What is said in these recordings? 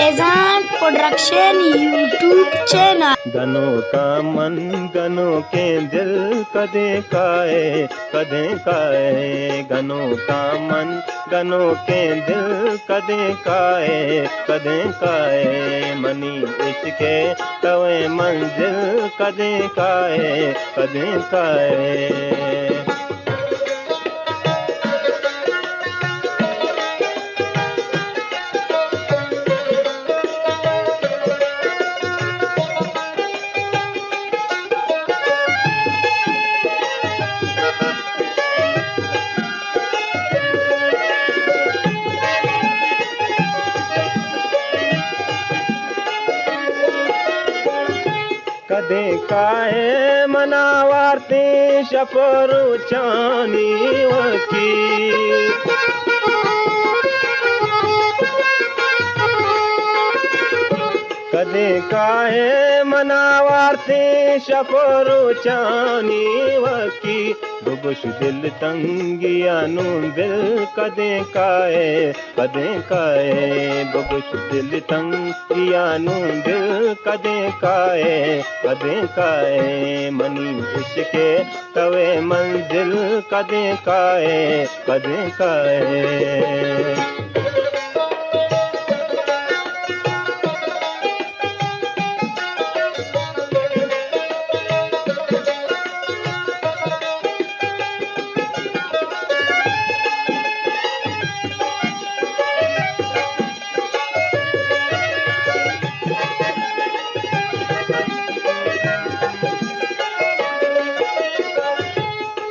Faizan production YouTube channel. गनों का मन गनों के दिल कदे काए गनों का मन गनों के दिल कदे काए मनी इसके तवे मंजिल कदे काए। कदे काए मनावारते शपरू चानी वकी कदे काए मनावारते शपरू चानी वकी बुबुश दिल तंगिया नू दिल कदे काए बुबुश दिल तंगिया नू दिल कदे काए मनी इसके तवे मंजिल कदे काए।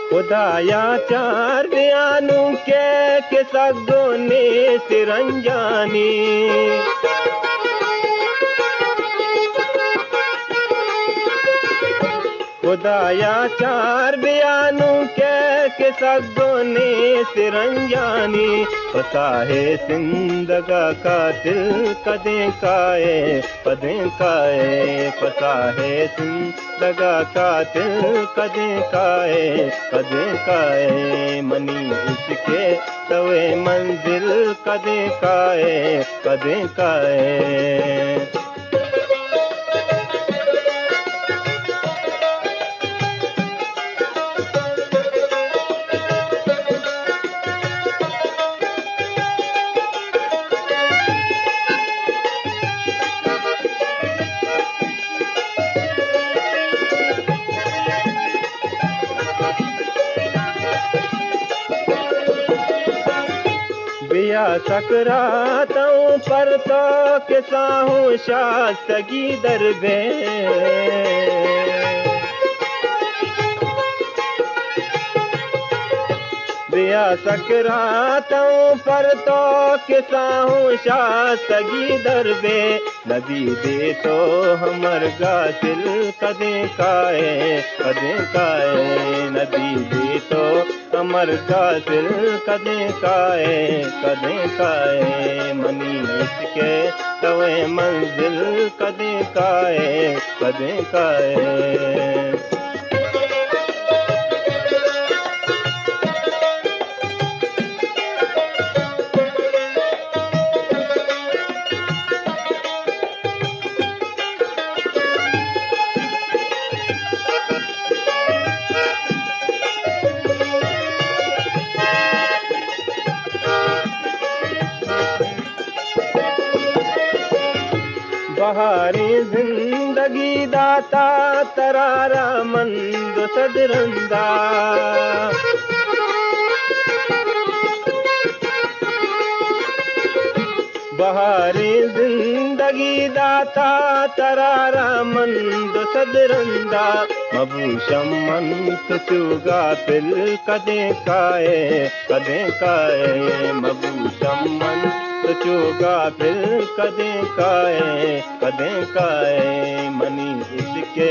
खुदाया चार बयानू के सगों ने सिरंजानी खुदाया चार बयानू के सगों ने सिरंजानी पता है जिंदगा का दिल कदे काए पता है जिंदगा का दिल कदे काए मनी इसके तवे मंजिल कदे काए। बिया सकरातों पर तो किसाहूँ शास्तगी दरबे बिया सकरातों पर तो किसाहूँ शास्तगी दरबे नबी दे तो हमर गासिल कदे काए नबी दे तो हमर गासिल कदे काए मनी इसके तवे मंजिल कदे काए। बहारी जिंदगी दाता तरारा मंद सदरंदा बहारी जिंदगी दाता तरारा मंद सदरंदा मबूशम मंत चुगा पिल कदे काए मबूशम मंत चुगा पिल कदे काए मनी इसके